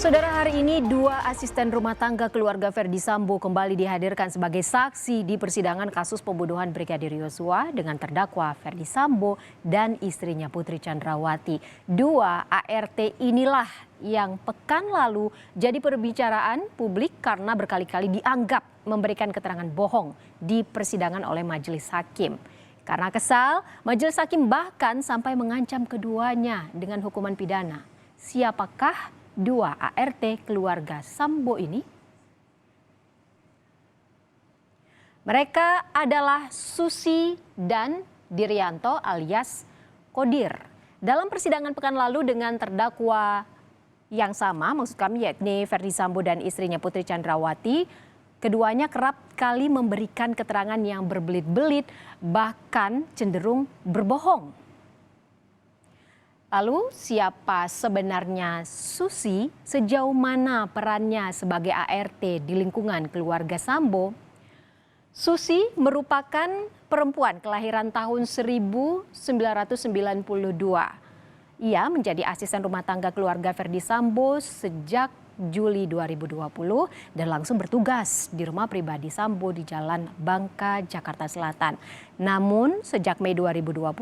Saudara, hari ini dua asisten rumah tangga keluarga Ferdy Sambo kembali dihadirkan sebagai saksi di persidangan kasus pembunuhan Brigadir Yosua dengan terdakwa Ferdy Sambo dan istrinya Putri Chandrawati. Dua ART inilah yang pekan lalu jadi perbicaraan publik karena berkali-kali dianggap memberikan keterangan bohong di persidangan oleh majelis hakim. Karena kesal, majelis hakim bahkan sampai mengancam keduanya dengan hukuman pidana. Siapakah dua ART keluarga Sambo ini? Mereka adalah Susi dan Diryanto alias Kodir. Dalam persidangan pekan lalu dengan terdakwa yang sama, maksud kami yakni Ferdy Sambo dan istrinya Putri Chandrawati, keduanya kerap kali memberikan keterangan yang berbelit-belit, bahkan cenderung berbohong. Lalu siapa sebenarnya Susi? Sejauh mana perannya sebagai ART di lingkungan keluarga Sambo? Susi merupakan perempuan kelahiran tahun 1992. Ia menjadi asisten rumah tangga keluarga Ferdy Sambo sejak Juli 2020 dan langsung bertugas di rumah pribadi Sambo di Jalan Bangka, Jakarta Selatan. Namun sejak Mei 2021,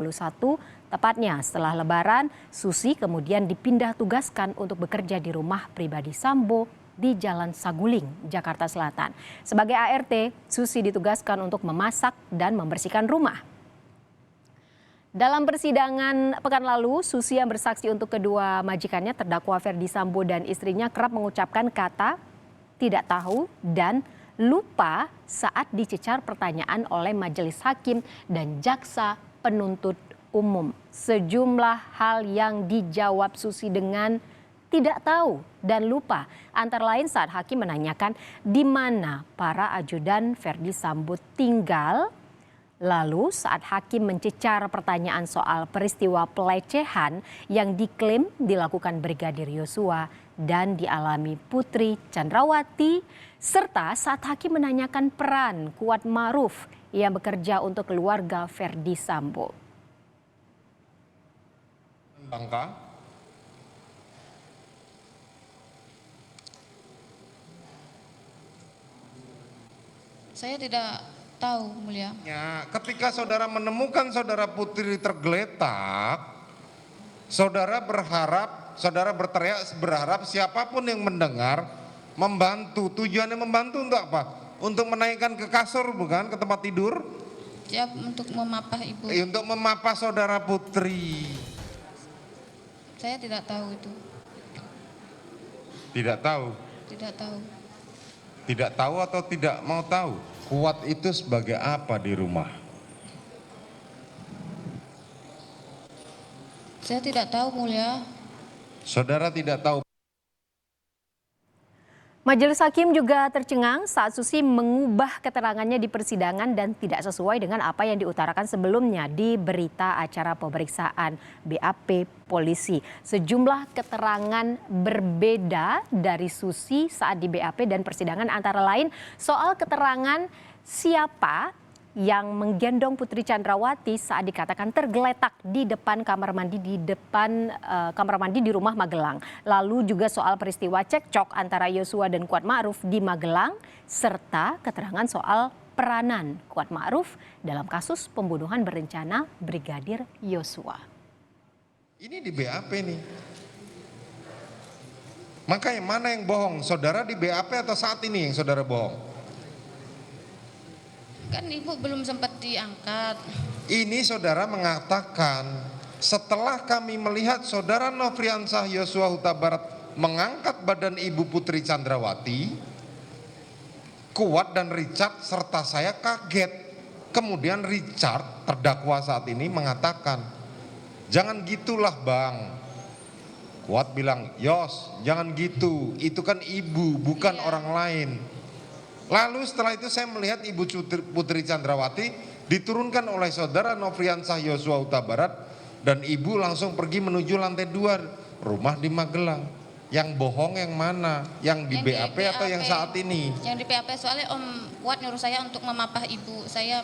tepatnya setelah Lebaran, Susi kemudian dipindah tugaskan untuk bekerja di rumah pribadi Sambo di Jalan Saguling, Jakarta Selatan. Sebagai ART, Susi ditugaskan untuk memasak dan membersihkan rumah. Dalam persidangan pekan lalu, Susi yang bersaksi untuk kedua majikannya terdakwa Ferdy Sambo dan istrinya kerap mengucapkan kata tidak tahu dan lupa saat dicecar pertanyaan oleh majelis hakim dan jaksa penuntut umum. Sejumlah hal yang dijawab Susi dengan tidak tahu dan lupa, antara lain saat hakim menanyakan di mana para ajudan Ferdy Sambo tinggal. Lalu saat hakim mencecar pertanyaan soal peristiwa pelecehan yang diklaim dilakukan Brigadir Yosua dan dialami Putri Chandrawati, serta saat hakim menanyakan peran Kuat Ma'ruf yang bekerja untuk keluarga Ferdy Sambo. Bangka. Saya tidak tahu, Mulia. Ya, ketika saudara menemukan saudara Putri tergeletak, saudara berteriak berharap siapapun yang mendengar membantu. Tujuannya membantu untuk apa? Untuk menaikkan ke kasur, bukan ke tempat tidur? Ya, untuk memapah ibu. Untuk memapah saudara Putri. Saya tidak tahu itu. Tidak tahu. Tidak tahu. Tidak tahu atau tidak mau tahu? Kuat itu sebagai apa di rumah? Saya tidak tahu, Mulia. Saudara tidak tahu. Majelis hakim juga tercengang saat Susi mengubah keterangannya di persidangan dan tidak sesuai dengan apa yang diutarakan sebelumnya di berita acara pemeriksaan BAP polisi. Sejumlah keterangan berbeda dari Susi saat di BAP dan persidangan, antara lain soal keterangan siapa yang menggendong Putri Chandrawati saat dikatakan tergeletak di depan kamar mandi di rumah Magelang. Lalu juga soal peristiwa cekcok antara Yosua dan Kuat Ma'ruf di Magelang, serta keterangan soal peranan Kuat Ma'ruf dalam kasus pembunuhan berencana Brigadir Yosua. Ini di BAP nih. Makanya mana yang bohong? Saudara di BAP atau saat ini yang saudara bohong? Kan ibu belum sempat diangkat. Ini saudara mengatakan setelah kami melihat saudara Nofriansah Yosua Huta Barat mengangkat badan ibu Putri Chandrawati, Kuat dan Richard serta saya kaget. Kemudian Richard terdakwa saat ini mengatakan, jangan gitulah bang. Kuat bilang, Yos jangan gitu, itu kan ibu bukan orang lain. Lalu setelah itu saya melihat ibu Putri Chandrawati diturunkan oleh saudara Nofriansah Yosua Huta Barat dan ibu langsung pergi menuju lantai 2 rumah di Magelang. Yang bohong yang mana? Yang di BAP atau yang saat ini? Yang di BAP soalnya Om Kuat nyuruh saya untuk memapah ibu. Saya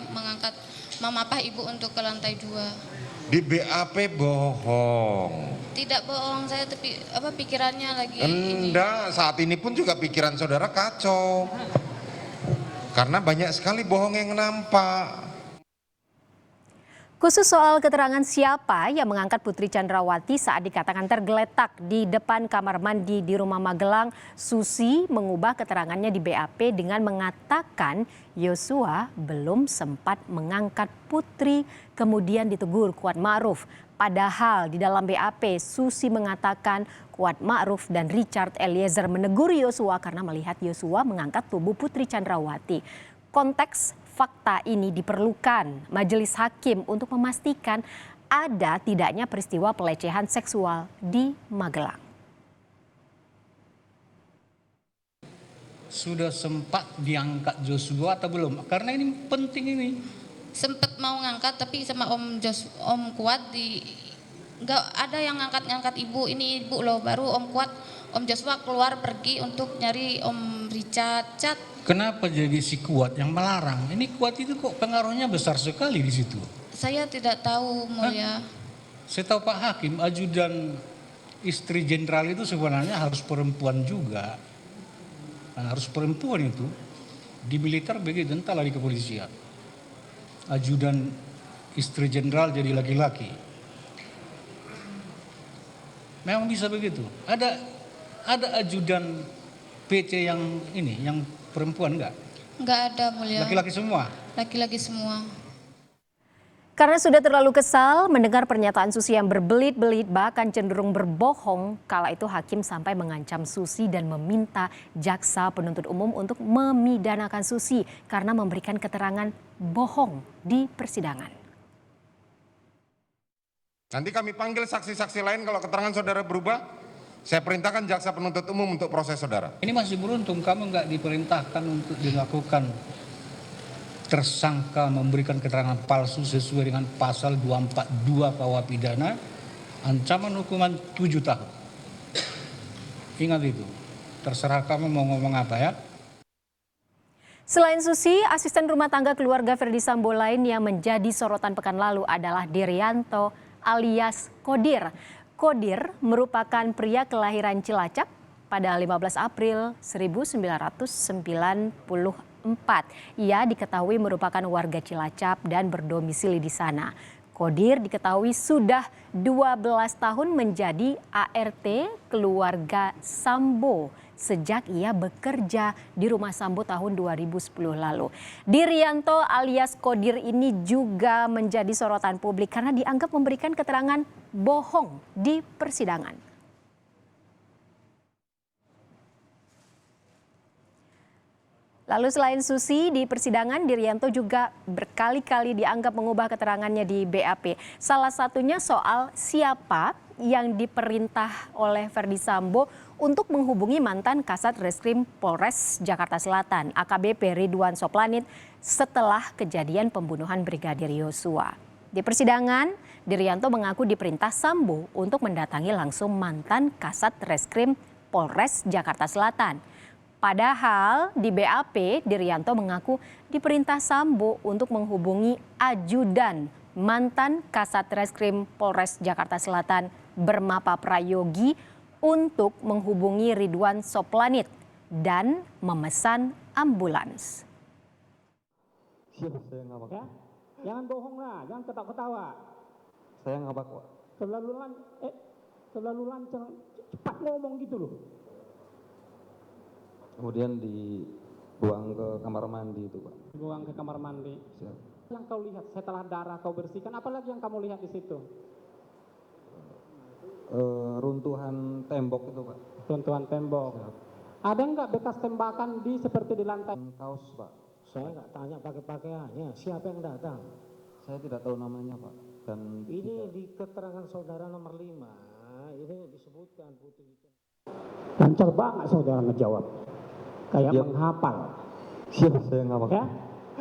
memapah ibu untuk ke lantai 2. Di BAP bohong. Tidak bohong saya, tapi pikirannya lagi ini. Enggak, saat ini pun juga pikiran saudara kacau. Karena banyak sekali bohong yang nampak. Khusus soal keterangan siapa yang mengangkat Putri Chandrawati saat dikatakan tergeletak di depan kamar mandi di Rumah Magelang, Susi mengubah keterangannya di BAP dengan mengatakan Yosua belum sempat mengangkat Putri, kemudian ditegur Kuat Ma'ruf. Padahal di dalam BAP, Susi mengatakan Kuat Ma'ruf dan Richard Eliezer menegur Yosua karena melihat Yosua mengangkat tubuh Putri Chandrawati. Konteks fakta ini diperlukan majelis hakim untuk memastikan ada tidaknya peristiwa pelecehan seksual di Magelang. Sudah sempat diangkat Joshua atau belum? Karena ini penting ini. Sempat mau ngangkat tapi sama Om Kuat nggak ada yang ngangkat ibu, ini ibu loh, baru Om Kuat, Om Joshua keluar pergi untuk nyari Om Richard. Kenapa jadi si Kuat yang melarang? Ini Kuat itu kok pengaruhnya besar sekali di situ. Saya tidak tahu, Mulia. Saya tahu Pak Hakim, ajudan istri jenderal itu sebenarnya harus perempuan juga. Nah, harus perempuan itu. Di militer begitu, entahlah di kepolisian. Ajudan istri jenderal jadi laki-laki. Memang bisa begitu. Ada ajudan PC yang ini, yang perempuan enggak? Enggak ada, Mulia. Laki-laki semua? Laki-laki semua. Karena sudah terlalu kesal mendengar pernyataan Susi yang berbelit-belit bahkan cenderung berbohong, kala itu hakim sampai mengancam Susi dan meminta jaksa penuntut umum untuk memidanakan Susi karena memberikan keterangan bohong di persidangan. Nanti kami panggil saksi-saksi lain kalau keterangan saudara berubah, saya perintahkan jaksa penuntut umum untuk proses saudara. Ini masih beruntung kamu nggak diperintahkan untuk dilakukan tersangka memberikan keterangan palsu sesuai dengan pasal 242 KUH pidana, ancaman hukuman 7 tahun. Ingat itu, terserah kamu mau ngomong apa ya. Selain Susi, asisten rumah tangga keluarga Ferdy Sambo lain yang menjadi sorotan pekan lalu adalah Dirianto alias Kodir. Kodir merupakan pria kelahiran Cilacap pada 15 April 1994. Ia diketahui merupakan warga Cilacap dan berdomisili di sana. Kodir diketahui sudah 12 tahun menjadi ART keluarga Sambo sejak ia bekerja di rumah Sambo tahun 2010 lalu. Dirianto alias Kodir ini juga menjadi sorotan publik karena dianggap memberikan keterangan bohong di persidangan. Lalu selain Susi, di persidangan Dirianto juga berkali-kali dianggap mengubah keterangannya di BAP. Salah satunya soal siapa yang diperintah oleh Ferdy Sambo untuk menghubungi mantan Kasat Reskrim Polres Jakarta Selatan, AKBP Ridwan Soplanit, setelah kejadian pembunuhan Brigadir Yosua. Di persidangan, Dirianto mengaku diperintah Sambo untuk mendatangi langsung mantan Kasat Reskrim Polres Jakarta Selatan. Padahal di BAP, Dirianto mengaku diperintah Sambo untuk menghubungi ajudan mantan Kasat Reskrim Polres Jakarta Selatan Bermapa Prayogi untuk menghubungi Ridwan Soplanit dan memesan ambulans. Ya, jangan bohong lah, jangan ketawa-ketawa. Saya nggak bakwa. Terlalu lancang, cepat ngomong gitu loh. Kemudian dibuang ke kamar mandi itu, Pak. Buang ke kamar mandi. Siap. Yang kau lihat setelah darah kau bersihkan, apalagi yang kamu lihat di situ? Runtuhan tembok itu, Pak. Runtuhan tembok. Siap. Ada nggak bekas tembakan seperti di lantai? Kaos, Pak. Saya nggak tanya pakai pakaiannya, siapa yang datang? Saya tidak tahu namanya, Pak. Dan Ini di keterangan saudara nomor 5, ini disebutkan Putri. Lancar banget saudara ngejawab. Kayak Ya. menghafal. siap, saya nggak bakwa. Ya,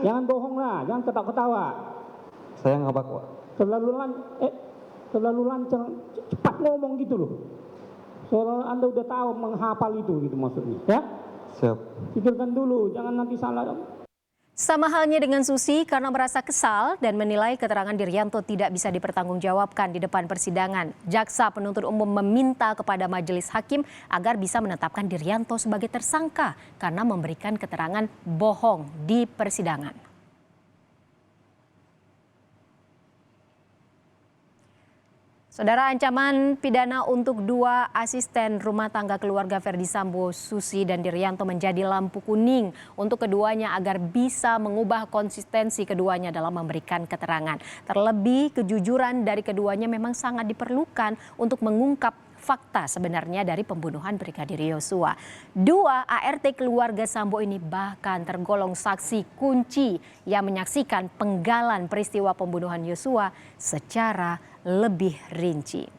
jangan bohong lah, jangan ketawa-ketawa. Saya nggak bakwa. Terlalu lancang, cepat ngomong gitu loh. Soalnya Anda udah tahu menghafal itu gitu maksudnya. Ya, Siap. pikirkan dulu, jangan nanti salah. Sama halnya dengan Susi karena merasa kesal dan menilai keterangan Diryanto tidak bisa dipertanggungjawabkan di depan persidangan. Jaksa penuntut umum meminta kepada majelis hakim agar bisa menetapkan Diryanto sebagai tersangka karena memberikan keterangan bohong di persidangan. Saudara, ancaman pidana untuk 2 asisten rumah tangga keluarga Verdi Sambo, Susi dan Diryanto menjadi lampu kuning untuk keduanya agar bisa mengubah konsistensi keduanya dalam memberikan keterangan. Terlebih kejujuran dari keduanya memang sangat diperlukan untuk mengungkap fakta sebenarnya dari pembunuhan Brigadir Yosua. 2 ART keluarga Sambo ini bahkan tergolong saksi kunci yang menyaksikan penggalan peristiwa pembunuhan Yosua secara lebih rinci.